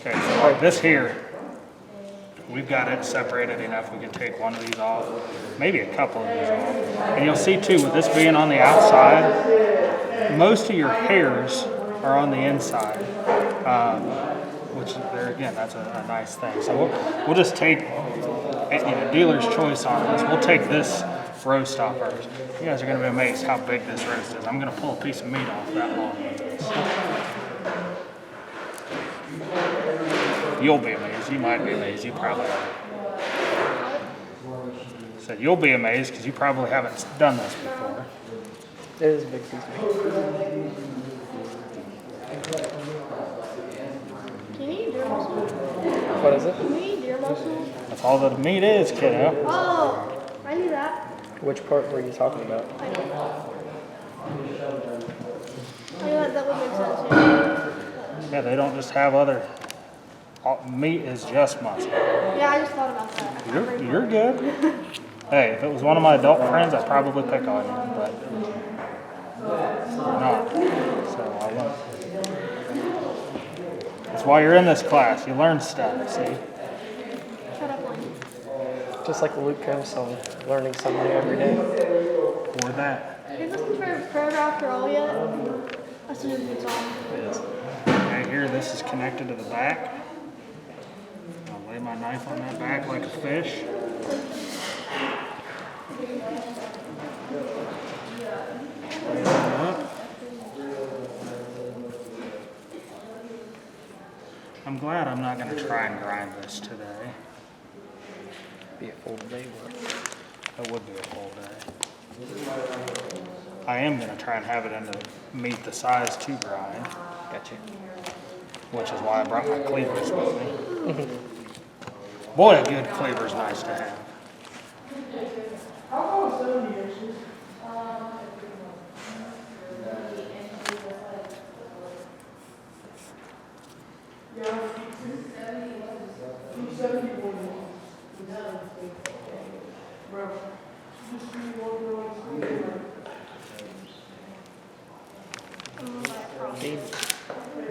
Okay, so like this here, we've got it separated enough we can take one of these off, maybe a couple of these off. And you'll see too, with this being on the outside, most of your hairs are on the inside, which there again, that's a nice thing. So we'll just take, dealer's choice on this. We'll take this roast off first. You guys are going to be amazed how big this roast is. I'm going to pull a piece of meat off that long with this. You'll be amazed. You might be amazed. You probably are. Said you'll be amazed because you probably haven't done this before. It is a big piece of meat. Can you eat deer muscle? What is it? Can you eat deer muscle? That's all the meat is, kiddo. Oh, I knew that. Which part were you talking about? I knew that would make sense. Yeah. Yeah, they don't just have other. Meat is just muscle. Yeah, I just thought about that. You're good. Hey, if it was one of my adult friends, I'd probably pick on you, but you're not. So I won't. That's why you're in this class. You learn stuff, see? Shut up, Lane. Just like the Luke Combs song, learning something new every day. Or that. Have you listened for Paragraph Girl yet? That's a good song. It is. Okay, here, this is connected to the back. I'll lay my knife on that back like a fish. Lay that up. I'm glad I'm not going to try and grind this today. Be a full day work. That would be a full day. I am going to try and have it into meat the size to grind. Gotcha. Which is why I brought my cleavers with me. Boy, a good cleaver is nice to have.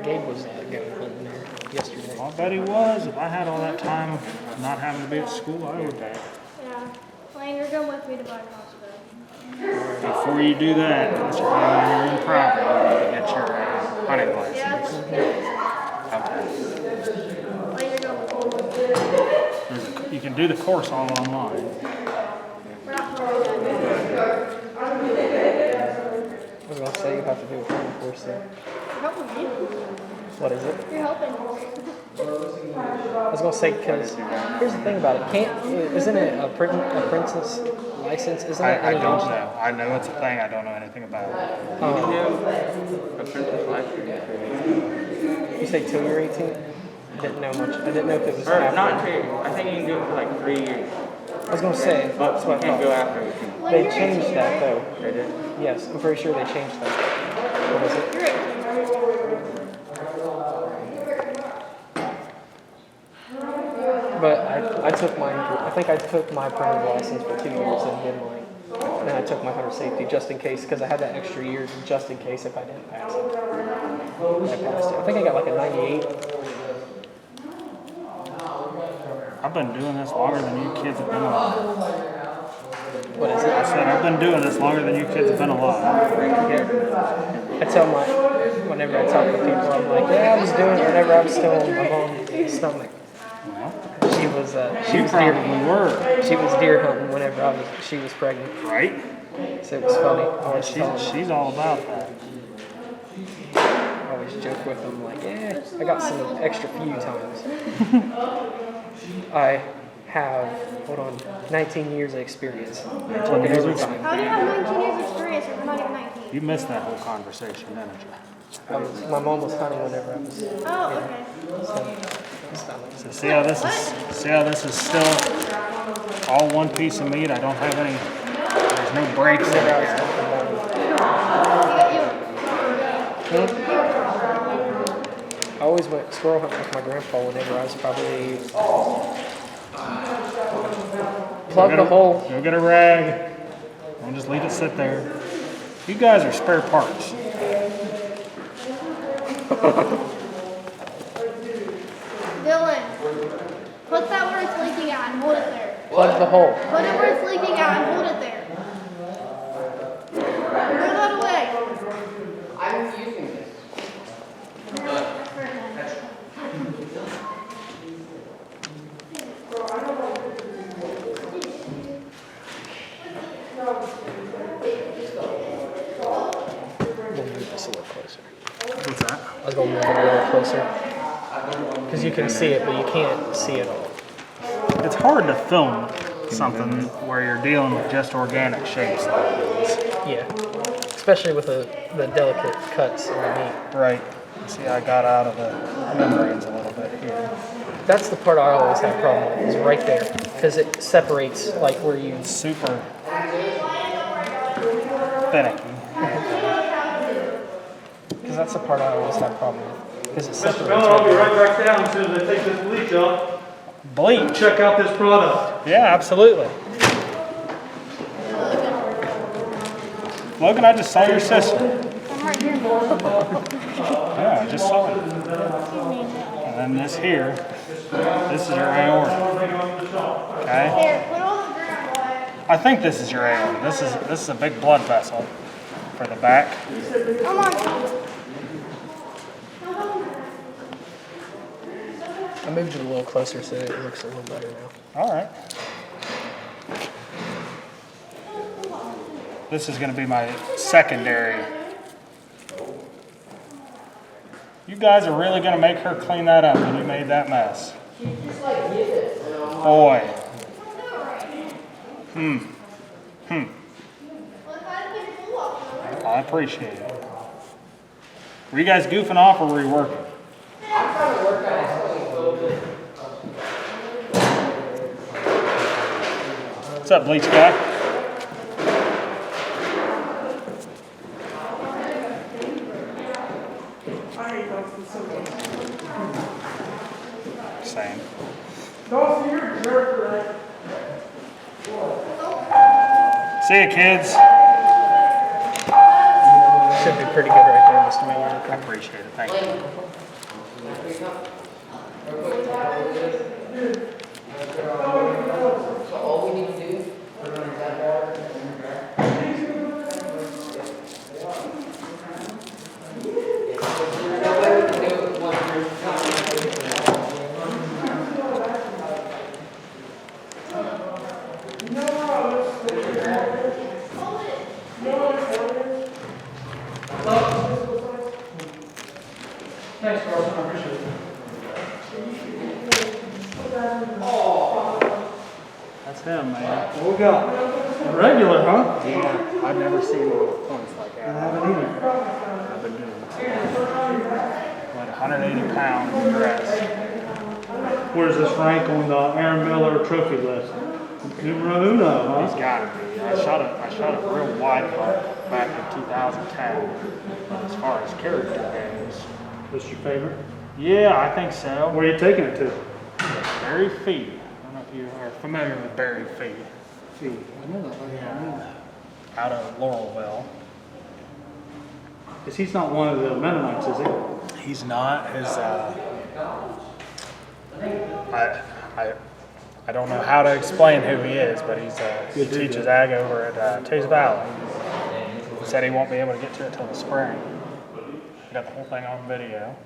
Gabe was going hunting there yesterday. I bet he was. If I had all that time not having to be at school, I would bet. Yeah. Lane, you're going with me to buy crossbow. Before you do that, unless you're having your own property, you need to get your hunting license. Yeah. Okay. Lane, you're going with me. You can do the course all online. We're not going that. I was going to say you have to do a hunting course though. You're helping me. What is it? You're helping. I was going to say, because here's the thing about it. Isn't it a apprentice license? Isn't it? I don't know. I know it's a thing. I don't know anything about it. Apprentice license. You say till you're 18? I didn't know much. I didn't know if it was Or after. not 2. I think you can do it for like 3 years. I was going to say, But that's you what I can't go thought. after it. They changed that though. They did. Yes, I'm pretty sure they changed that. What is it? You're it. But I took mine. I think I took my private license for 2 years and then I took my hunter safety just in case, because I had that extra year just in case if I didn't pass it. I passed it. I think I got like a 98. I've been doing this longer than you kids have been alive. What is it? I said I've been doing this longer than you kids have been alive. Yeah. I tell whenever I talk to people, I'm like, yeah, I was doing it whenever I was still on my mom's stomach. She was Probably were. She was deer hunting whenever she was pregnant. Right? So it was funny. I always tell them. She's all about that. I always joke with them like, yeah, I got some extra few times. I have, 19 years of experience. Working overtime. How do you have 19 years experience if you're not even 19? You missed that whole conversation, didn't you? My mom was hunting whenever I was. Oh, okay. So see how this is still all one piece of meat. I don't have any. There's no breaks in it yet. I always went squirrel hunting with my grandpa whenever I was probably plug the hole. Go get a rag. Don't just leave it sit there. You guys are spare parts. Put that where it's leaking out and hold it there. Plug the hole. Put it where it's leaking out and hold it there. Throw that away. I'm using this. We'll move this a little closer. What's that? I was going to move it a little closer. Because you can see it, but you can't see it all. It's hard to film something where you're dealing with just organic shapes like these. Yeah. Especially with the delicate cuts in the meat. Right. See, I got out of the membranes a little bit here. That's the part I always have a problem with, is right there. Because it separates, like, where you... Super finicky. Because that's the part I always have a problem with. Because it Mr. separates Miller, I'll be right right back down as soon as I take this bleach off. Bleach. Check out this product. Yeah, absolutely. Logan, I just saw your sister. I'm right here. Yeah, I just saw it. And then this here, this is your aorta. Okay? Here, put all the ground away. I think this is your aorta. This is a big blood vessel for the back. Come on. I moved it a little closer so it looks a little better now. All right. This is going to be my secondary. You guys are really going to make her clean that up when you made that mess. Boy. I appreciate it. Were you guys goofing off or were you working? I'm trying to work on it. What's up, bleach guy? Same. See you, kids. Should be pretty good right there, Mr. Mayor. I appreciate it. Thank you. So all we need to do, put it on that water. No way we can do it with one Thanks, Carson, I appreciate it. That's him, man. What we got? A regular, huh? Yeah, I've never seen one with points like I that. haven't either. I've been doing like 180 pound dress. Where's this rank on the Aaron Miller trophy list? Numero uno, He's huh? got to be. I shot a real wide mark back in 2010. But as far as character goes, This your favorite? yeah, I think so. Where are you taking it to? Barry Fee. I don't know if you are familiar with Barry Fee. Yeah. Out of Laurelville. Because he's not one of the Mennonites, is he? He's not. His I don't know how to explain who he is, but he teaches ag over at Tees Valley. He said he won't be able to get to it till the spring. He got the whole thing on video.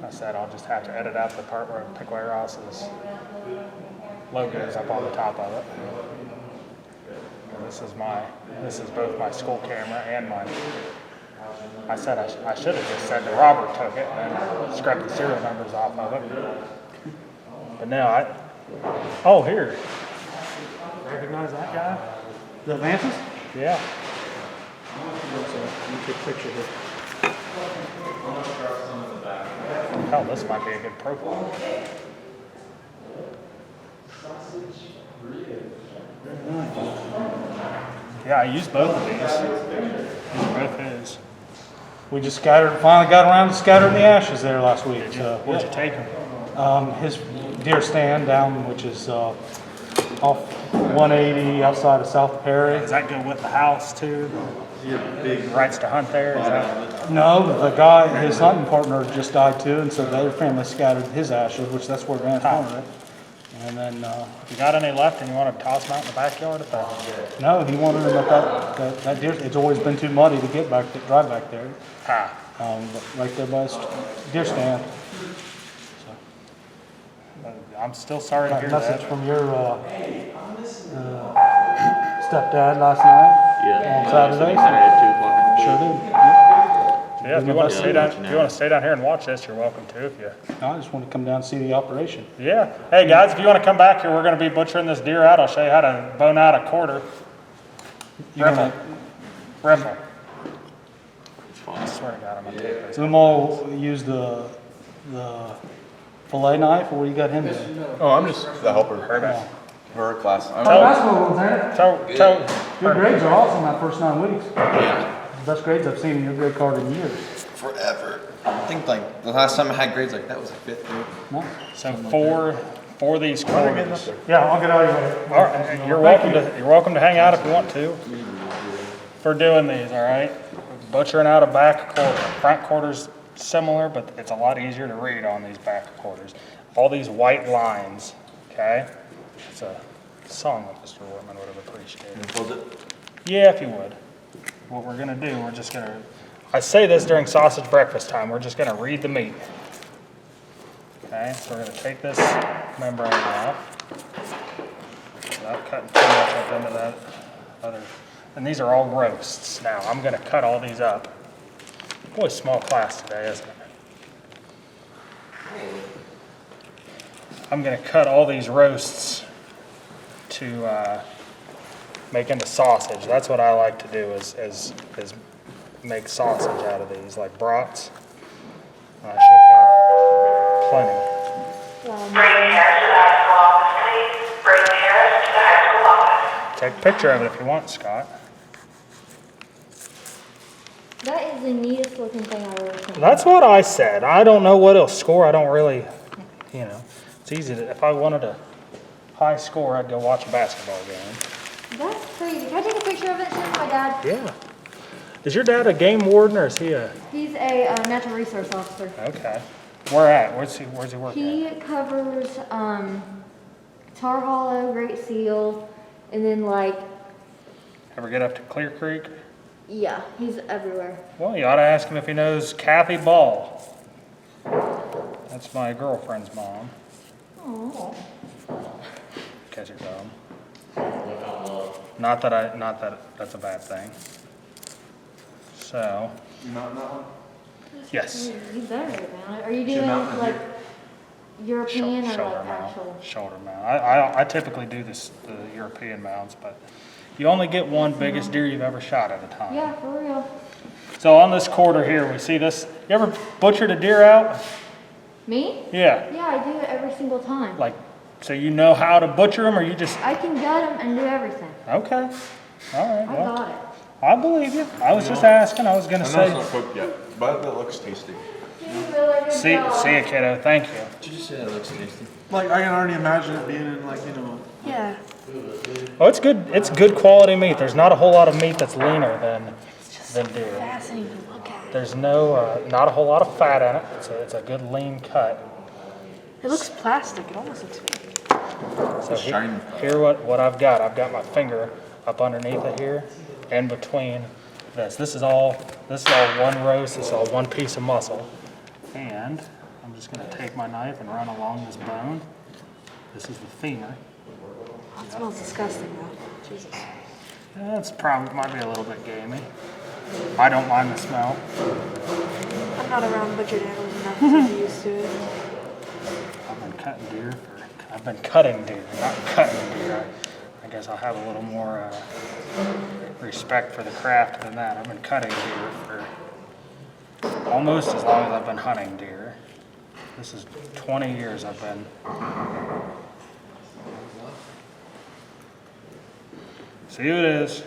I said I'll just have to edit out the part where Pickaway Ross's logo is up on the top of it. And this is both my school camera and my. I said I should have just said that Robert took it and then scrubbed the serial numbers off of it. But no, oh, here. Recognize that guy? The Vances? Yeah. Let me take a picture here. Hell, this might be a good profile. Yeah, I used both of these. These are both his. We just finally got around to scattering the ashes there last week. Where'd you take him? His deer stand down, which is off 180 outside of South Perry. Does that go with the house too? rights to hunt there? Is that? No, the guy, his hunting partner just died too, and so the other family scattered his ashes, which that's where Vance wanted it. And then, You got any left and you want to toss them out in the backyard? no, he wanted them at that deer, it's always been too muddy to drive back there. But right there by the deer stand. I'm still sorry to Got a hear message that. from your stepdad last night on Saturday. Sure did. Yeah, if you want to stay down here and watch this, you're welcome to. If you. I just want to come down and see the operation. Yeah. Hey guys, if you want to come back here, we're going to be butchering this deer out. I'll show you how to bone out a quarter. Riffle. I swear to God, I'm going to take this. Them all use the fillet knife, or what you got him doing? Oh, I'm just the helper Perfect. for her class. Basketball ones, ain't it? So, Your grades are awesome that first 9 weeks. The best grades I've seen in your grade card in years. Forever. I think like the last time I had grades like that was like 5th grade. No? so for these quarters. Yeah, I'll get out of your way. All right, you're welcome to hang out if you want to. For doing these, all right. Butchering out a back quarter. Front quarters similar, but it's a lot easier to read on these back quarters. All these white lines, okay? It's a song that Mr. Whitman would have appreciated. Yeah, if you would. What we're gonna do, we're just gonna, I say this during sausage breakfast time, we're just gonna read the meat. Okay, so we're gonna take this membrane off without cutting too much up into that other, and these are all roasts. Now, I'm gonna cut all these up. Boy, small class today, isn't it? I'm gonna cut all these roasts to make into sausage. That's what I like to do is make sausage out of these, like brats. I should have plenty. Bring Harris to the high school office, please. Bring Harris to the high school office. Take a picture of it if you want, Scott. That is the neatest looking thing I've ever seen. That's what I said. I don't know what it'll score. I don't really, you know, it's easy to, if I wanted a high score, I'd go watch a basketball game. That's crazy. Can I take a picture of it and send it to my dad? Yeah. Is your dad a game warden or is he a, He's a natural resource officer. okay. Where at? Where's he work He at? covers Tar Hollow, Great Seal, and then like, Ever get up to Clear Creek? yeah, he's everywhere. Well, you ought to ask him if he knows Kathy Ball. That's my girlfriend's mom. Oh. Catch your thumb. Not that that's a bad thing. So. You mountain that one? Yes. You better get down. Are you doing like European or Shoulder like mount. actual? Shoulder mount. I typically do the European mounts, but you only get one biggest deer you've ever shot at a time. Yeah, for real. So on this quarter here, we see this. You ever butchered a deer out? Me? Yeah. Yeah, I do it every single time. Like, so you know how to butcher them, or you just? I can gut them and do everything. Okay. All right. I Well, got it. I believe you. I was just asking. I was gonna I know say. it's not cooked yet, but it looks tasty. See ya, kiddo. Thank you. Did you just say it looks tasty? Like, I can already imagine it being in, like, you know, Yeah. Oh, it's good. It's good quality meat. There's not a whole lot of meat that's leaner than deer. Fascinating to look at. There's no, not a whole lot of fat in it. It's a good lean cut. It looks plastic. It almost looks fake. So shiny. here what I've got. I've got my finger up underneath it here, and between this. This is all one roast. This is all one piece of muscle. And I'm just gonna take my knife and run along this bone. This is the femur. That smells disgusting though. Jesus. That's probably might be a little bit gamey. I don't mind the smell. I'm not around butchered animals enough to be used to it. I've been cutting deer, not cutting deer. I guess I'll have a little more respect for the craft than that. I've been cutting deer for almost as long as I've been hunting deer. This is 20 years I've been. See who it is.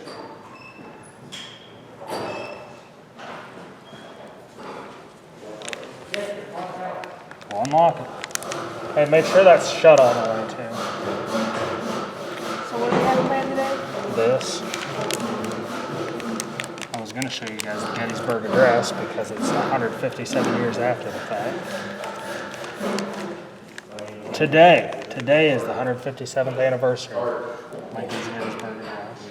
We'll unlock it. Hey, make sure that's shut all the way too. So what do we have planned today? This. I was gonna show you guys the Gettysburg Address because it's 157 years after the fact. Today is the 157th anniversary of Lincoln's Gettysburg Address.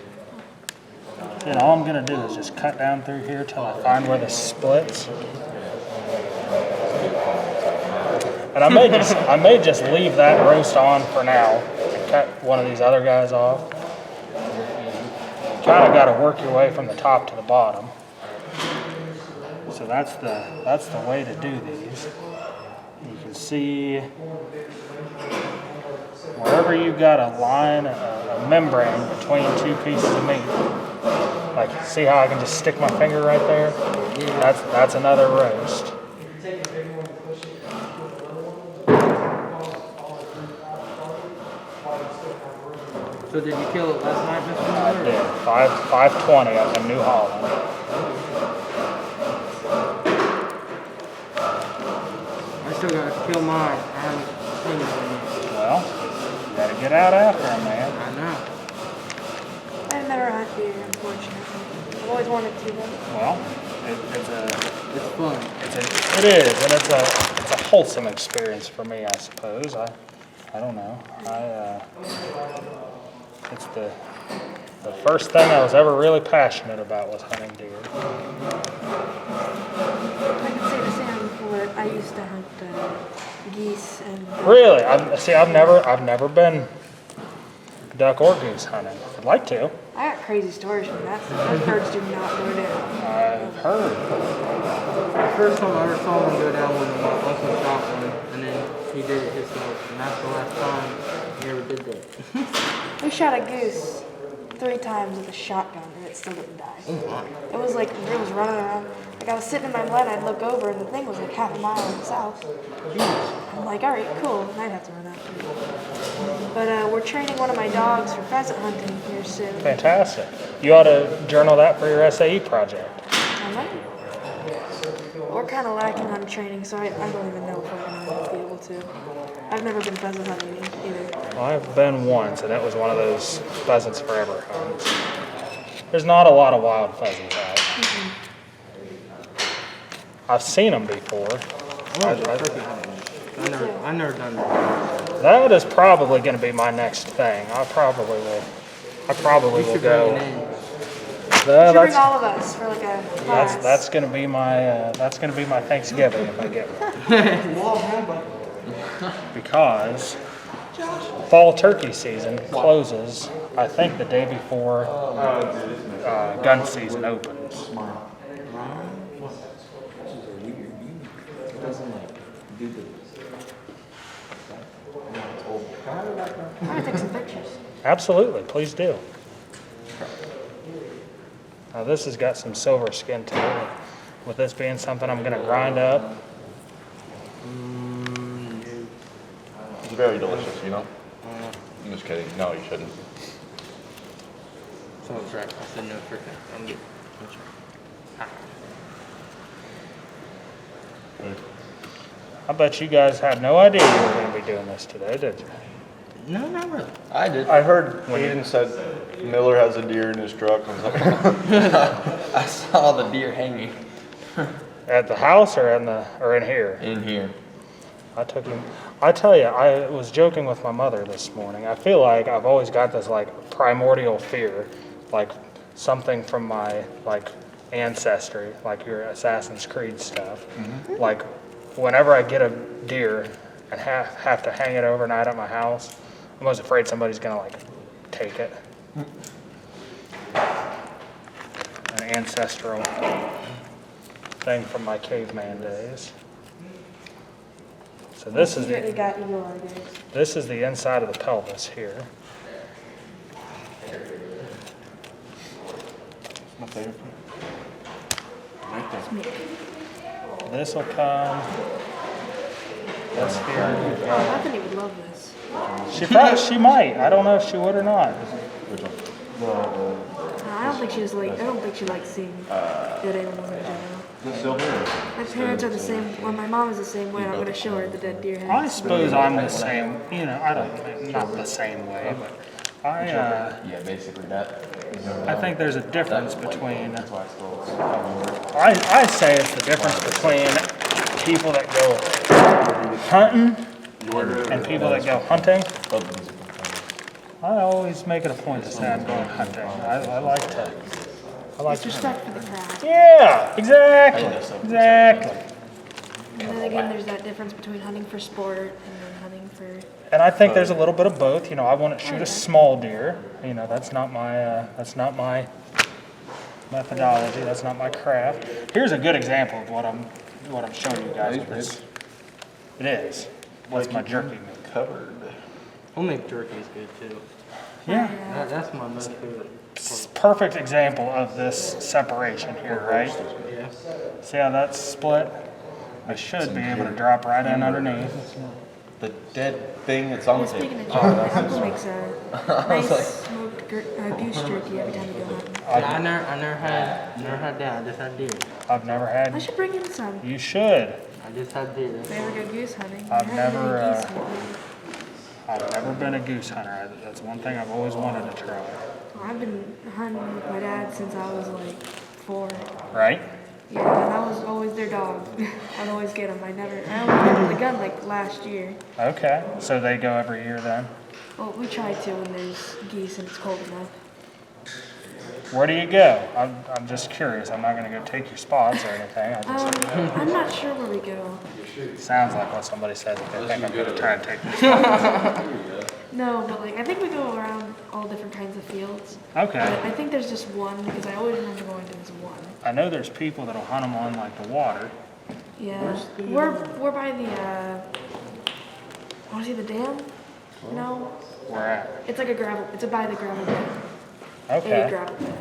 And all I'm gonna do is just cut down through here till I find where this splits. And I may just leave that roast on for now and cut one of these other guys off. Kind of got to work your way from the top to the bottom. So that's the way to do these. You can see wherever you've got a line, a membrane between two pieces of meat. Like, see how I can just stick my finger right there? That's another roast. So did you kill it last night, Mr. I did. 520 up in New Holland. I still gotta kill mine. I haven't seen it yet. Well, you gotta get out after him, man. I know. I've never had deer, unfortunately. I've always wanted to, though. Well, it's fun. it is, and it's a wholesome experience for me, I suppose. I don't know. It's the first thing I was ever really passionate about was hunting deer. I can say the same for I used to hunt geese and Really, I've never been duck or goose hunting. I'd like to. I got crazy stories from that. Those birds do not go down. I've heard. The first time I ever saw one go down was my uncle shot one, and then he did it himself, and that's the last time he ever did that. We shot a goose 3 times with a shotgun and it still didn't die. It was like it was running around. Like I was sitting in my bed, I'd look over and the thing was like half a mile south. I'm like, all right, cool. I'd have to run after it. But we're training one of my dogs for pheasant hunting here soon. Fantastic. You ought to journal that for your SAE project. I might. We're kind of lacking on training, so I don't even know if we're going to be able to. I've never been pheasant hunting either. Well, I've been once, and it was one of those pheasants forever hunts. There's not a lot of wild pheasants out. I've seen them before. I've never done that. That is probably going to be my next thing. I probably will go. You should bring all of us for like a class. That's going to be my Thanksgiving if I get one. Because fall turkey season closes, I think, the day before gun season opens. I'm going to take some pictures. Absolutely, please do. Now this has got some silver skin to it. With this being something I'm going to grind up. It's very delicious, you know? I'm just kidding. No, you shouldn't. Someone's right. I said no for that. I'm good. I bet you guys had no idea you were going to be doing this today, did you? No, not really. I did. I heard Aiden said Miller has a deer in his truck. I was like, I saw the deer hanging At the house or in here? in here. I took him. I tell you, I was joking with my mother this morning. I feel like I've always got this like primordial fear, like something from my like ancestry, like your Assassin's Creed stuff. Mm-hmm. Like whenever I get a deer and have to hang it overnight at my house, I'm always afraid somebody's gonna like take it. An ancestral thing from my caveman days. So this is Secretly got eagle eye, guys. this is the inside of the pelvis here. my favorite. This will come. That's here. Oh, Bethany would love this. She might. I don't know if she would or not. I don't think she just like. I don't think she likes seeing dead animals in general. My parents are the same. Well, my mom is the same way. I'm gonna show her the dead deer heads. I suppose I'm the same. You know, not the same way, but Yeah, basically that. I think there's a difference between, That's why I still. I say it's the difference between people that go hunting and people that go hunting. Both of these are components. I always make it a point to say I'm going hunting. I like to. It's respect for the craft. Yeah, exactly, exactly. And then again, there's that difference between hunting for sport and then hunting for. And I think there's a little bit of both. You know, I want to shoot a small deer. You know, that's not my methodology. That's not my craft. Here's a good example of what I'm showing you guys with this. It is. What's my jerky meat? Covered. Homemade jerky is good too. Yeah. That's my most favorite. It's perfect example of this separation here, right? Yeah. See how that's split? I should be able to drop right in underneath. The dead thing that's on the Speaking table. of jerky, Uncle makes a nice smoked goose jerky every time we go hunting. I never had that. I just had deer. I've never I had. should bring in some. You should. I just had deer. If I ever go goose hunting. I've I haven't never, been goose hunting. I've never been a goose hunter. That's one thing I've always wanted to try. I've been hunting with my dad since I was like 4. Right? Yeah, and I was always their dog. I'd always get them. I only got the gun like last year. Okay. So they go every year then? Well, we try to when there's geese and it's cold enough. Where do you go? I'm just curious. I'm not going to go take your spots or anything. I just, I'm not sure where we go. sounds like what somebody says if they think I'm going to try and take your spots. No, but like I think we go around all different kinds of fields. Okay. But I think there's just one because I always remember going to this one. I know there's people that'll hunt them on like the water. Yeah, we're by the want to see the dam? No, Where at? it's like a gravel. It's by the gravel pit. A Okay. gravel pit.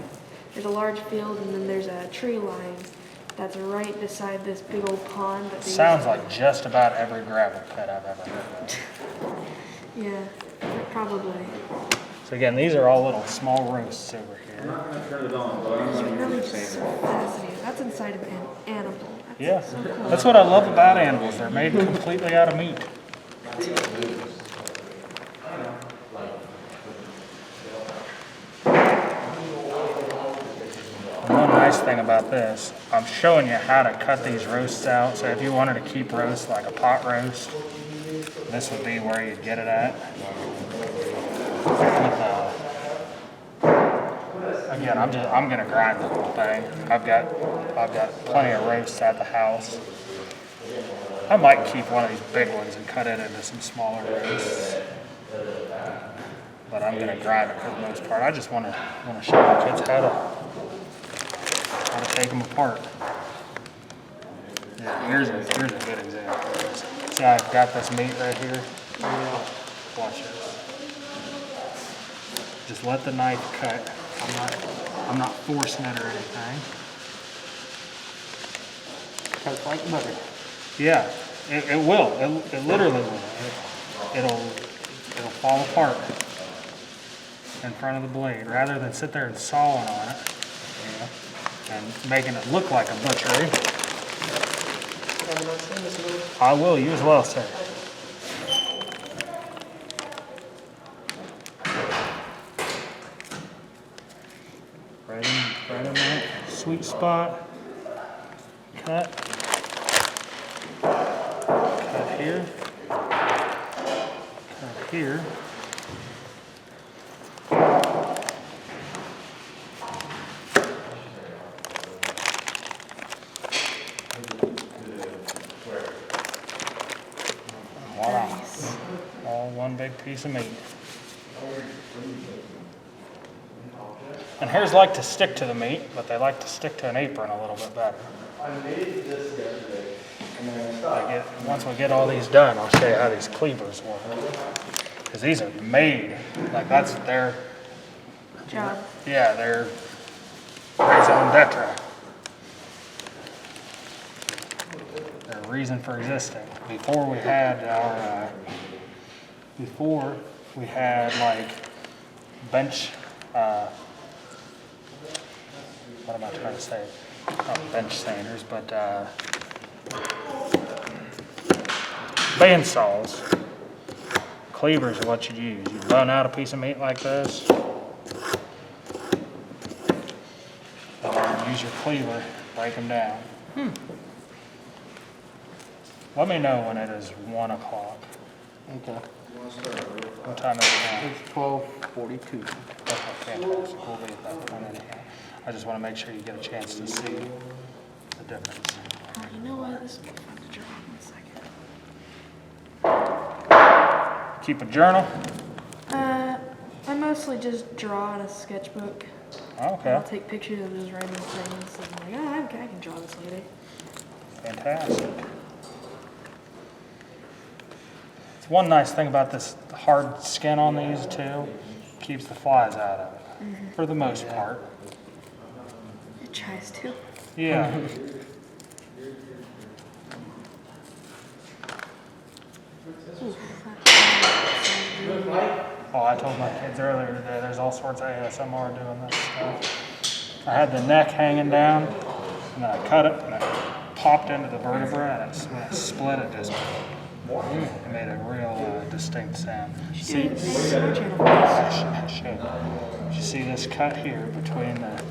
There's a large field and then there's a tree line that's right beside this big old pond. That they Sounds like just about every gravel pit I've ever heard of. Yeah, probably. So again, these are all little small roasts over here. It's really just so fascinating. That's inside of an animal. That's Yeah, so cool. that's what I love about animals. They're made completely out of meat. One nice thing about this, I'm showing you how to cut these roasts out. So if you wanted to keep roast like a pot roast, this would be where you'd get it at. Again, I'm gonna grind the whole thing. I've got plenty of roasts at the house. I might keep one of these big ones and cut it into some smaller roasts. But I'm gonna grind it for the most part. I just wanna show the kids how to take them apart. Yeah, here's a good example. See, I've got this meat right here. Watch it. Just let the knife cut. I'm not forcing it or anything. Cuts like butter. Yeah, it will. It literally will. It'll fall apart in front of the blade rather than sit there and sawing on it, you know, and making it look like a butchery. I will. You as well, sir. Right in that sweet spot. Cut. Cut here. Cut here. Voila. All one big piece of meat. And hares like to stick to the meat, but they like to stick to an apron a little bit better. Once we get all these done, I'll show you how these cleavers work. Because these are made, like that's their Job. yeah, they're raison d'etre. Their reason for existing. Before we had like bench, what am I trying to say? Not bench sanders, but bandsaws, cleavers are what you use. You bone out a piece of meat like this. Use your cleaver, break them down. Let me know when it is 1 o'clock. Okay. What time is it now? It's 12:42. Okay, fantastic. We'll be at that point anyhow. I just want to make sure you get a chance to see the difference. You know what? This will be fun to draw. 1 second. Keep a journal. I mostly just draw in a sketchbook. Okay, I'll take pictures of those random things and I'm like, oh, okay, I can draw this later. fantastic. It's one nice thing about this hard skin on these too. Keeps the flies out of it, for the most part. It tries to. Yeah. Oh, I told my kids earlier today, there's all sorts of ASMR doing this stuff. I had the neck hanging down, and then I cut it, and it popped into the vertebra, and when I split it, just it made a real distinct sound. See, you see this cut here between the,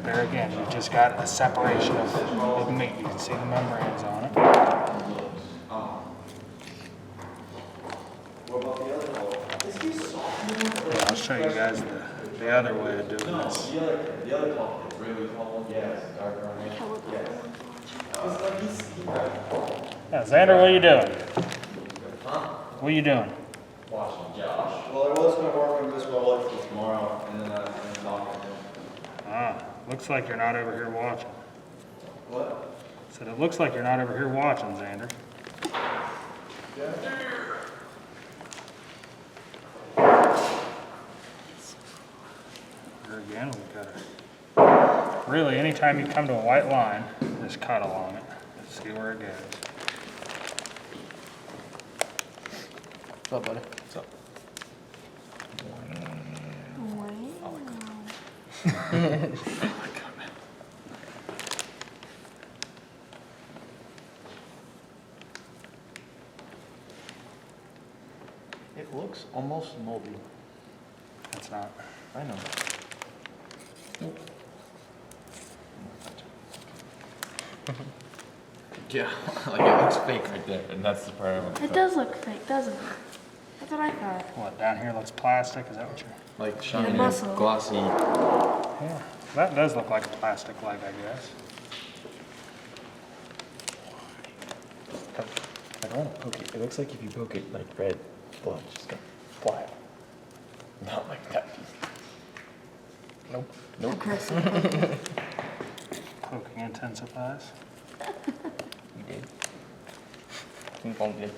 there again, you just got a separation of meat. You can see the membranes on it. Yeah, I'll show you guys the other way of doing this. Yeah, Xander, what are you doing? What are you doing? Watching Josh. Well, I was going to work on this well for tomorrow, and then I'm talking to him. Ah, looks like you're not over here watching. What? Said it looks like you're not over here watching, Xander. Here again, we've got a, really, anytime you come to a white line, just cut along it. See where it goes. What's up, buddy? What's up? It looks almost moldy. It's not. I know. Yeah, like it looks fake right there, and that's the problem. It does look fake, doesn't it? That's what I thought. What, down here looks plastic? Is that what you're... Like shiny, muscle. glossy. Yeah, that does look like a plastic leg, I guess. I don't want to poke it. It looks like if you poke it, like red blood just gonna fly out. Not like that. Nope. Nope. Aggressive. Poking intensifies. You did. King Kong did.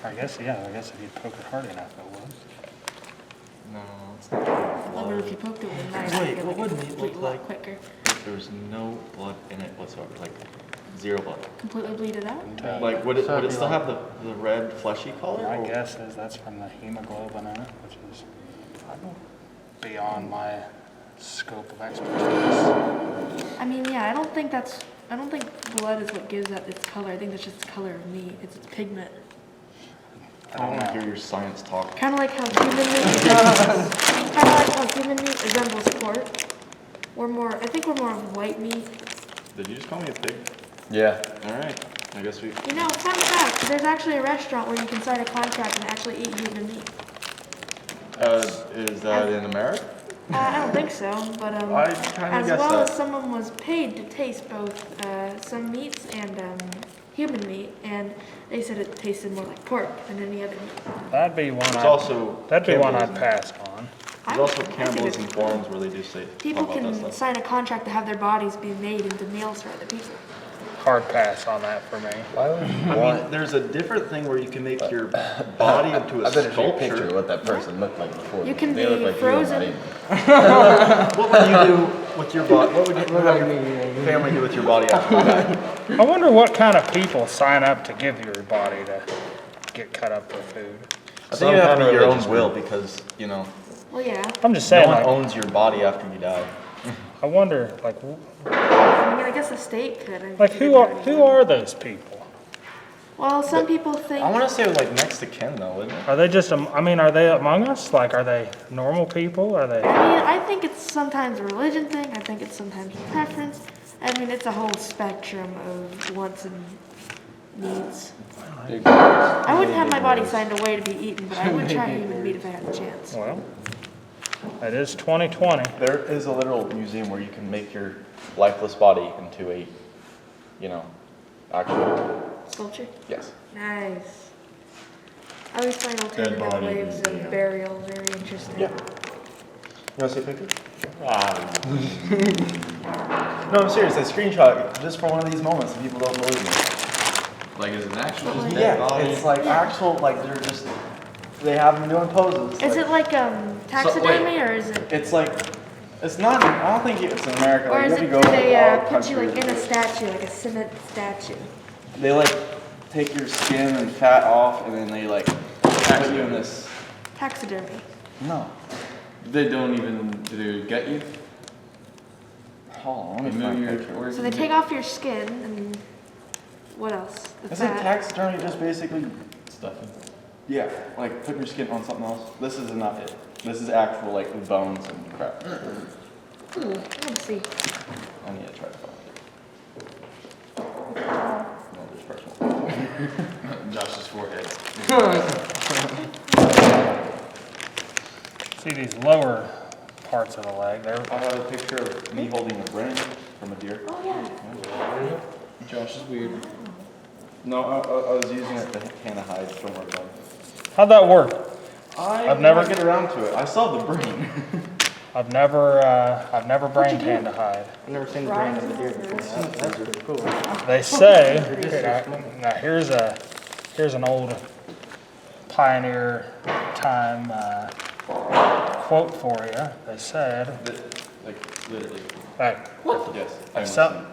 I guess, yeah, I guess if you poke it hard enough, it would. No, it's not. I wonder if you poked it with a knife, Wait, it what would would meat bleed look a lot like? quicker. There was no blood in it whatsoever. Like zero blood. Completely bleed it out? Like would it still have the red fleshy color? My or- guess is that's from the hemoglobin in it, which is beyond my scope of expertise. I mean, yeah, I don't think blood is what gives that its color. I think that's just the color of meat. It's its pigment. I I don't want to know. hear your science talk. Kind of like how human meat resembles pork. I think we're more of white meat. Did you just call me a pig? Yeah. All right. I guess we. You know, fun fact, there's actually a restaurant where you can sign a contract and actually eat human meat. Is that in America? I don't think so, but I kinda as guessed well that. as someone was paid to taste both some meats and human meat, and they said it tasted more like pork than any other meat. That'd be one There's I'd, also that'd be one I'd cannibalism. pass on. There's also I think cannibalism it's- forums where they do say People talk about that can stuff. sign a contract to have their bodies be made into meals for other people. Hard pass on that for me. I mean, there's a different thing where you can make your body into a I better show a picture of sculpture. what that person looked like before. You can They be look like frozen. You, What would you do with your body? What would you have your family do with your body after you die? I wonder what kind of people sign up to give your body to get cut up for food. I think you have to be your own will because, you know, Well, yeah. I'm just no saying, one like, owns your body after you die. I wonder, I mean, I guess the state could. I mean, like who are those people? Well, some people think. I want to say like next to kin though, wouldn't it? Are they just, I mean, are they among us? Like, are they normal people? Are they? I mean, I think it's sometimes a religion thing. I think it's sometimes a preference. I mean, it's a whole spectrum of wants and needs. I wouldn't have my body signed away to be eaten, but I would try human meat if I had the chance. Well, it is 2020. There is a literal museum where you can make your lifeless body into a, actual. Sculpture? Yes. Nice. I always find alternative ways of burial very interesting. Yeah. You want to see a picture? No, I'm serious. I screenshot just for one of these moments, and people don't believe me. Like, is it an actual Yeah, dead body? it's like actual, like they have them doing poses. Is it like taxidermy or is it? It's like, it's not. I don't think it's in America. Or Like, is you it? have Do to go they to all put you like countries. in a statue, like a cement statue? They like take your skin and fat off, and then they like put you in this. Taxidermy. No. They don't even, do they get you? Hold on, let me find a picture. So they take off your skin and what else? The Isn't fat. taxidermy just basically? Stuffing. Yeah, like putting your skin on something else. This is not it. This is actual like bones and crap. Let's see. I need to try to find it. No, this person. Josh's forehead. See these lower parts of the leg. They're I have a picture of me holding a brain from a deer. Oh yeah. Josh is weird. No, I was using it to kind of hide. Don't worry about it. How'd that work? I've I've never never- get around to it. I saw the brain. I've never brain tanned to hide. I've never seen the brain of a deer before. That's pretty cool. They say, now here's an old pioneer time quote for you. They said, Like literally. like, Yes.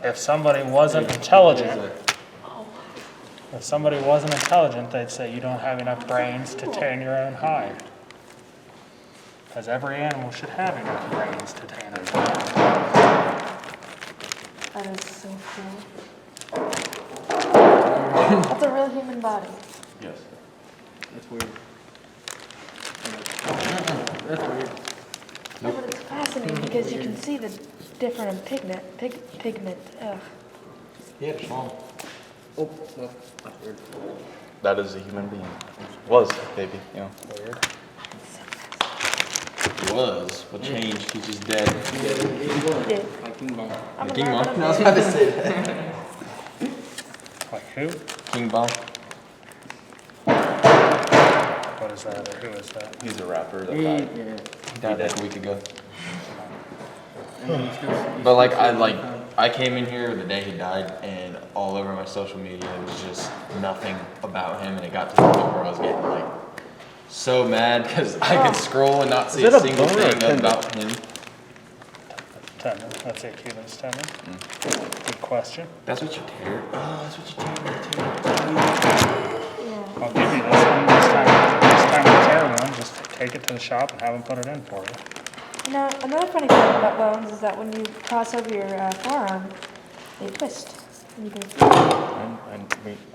if somebody wasn't intelligent, they'd say you don't have enough brains to tan your own hide. Because every animal should have enough brains to tan its hide. That is so cool. That's a real human body. Yes. That's weird. That's weird. No, but it's fascinating because you can see the different pigment. Ugh. Yeah, Sean. Oh, no, that's weird. That is a human being. Was, baby, Weird. He was, but changed. He's just dead. Yeah. Like King Bong. I'm King alive Kong? and No, I was I'm about dead. to say that. Like who? King Bong. What is that? Or who is that? he's a rapper that He, died. yeah. He died like a week ago. And he's still, But I came in here the day he died, and all over my social media it was just nothing about him, and it got to the point where I was getting like so mad because I could scroll and not see Is a it a single bone or a thing tendon? about him. Tendon. That's a Cuban's tendon. Good question. That's what you tear. Oh, that's what you tear. Yeah. I'll give you this one this time you tear one, just take it to the shop and have them put it in for you. You know, another funny thing about bones is that when you cross over your forearm, they twist. And you can feel it.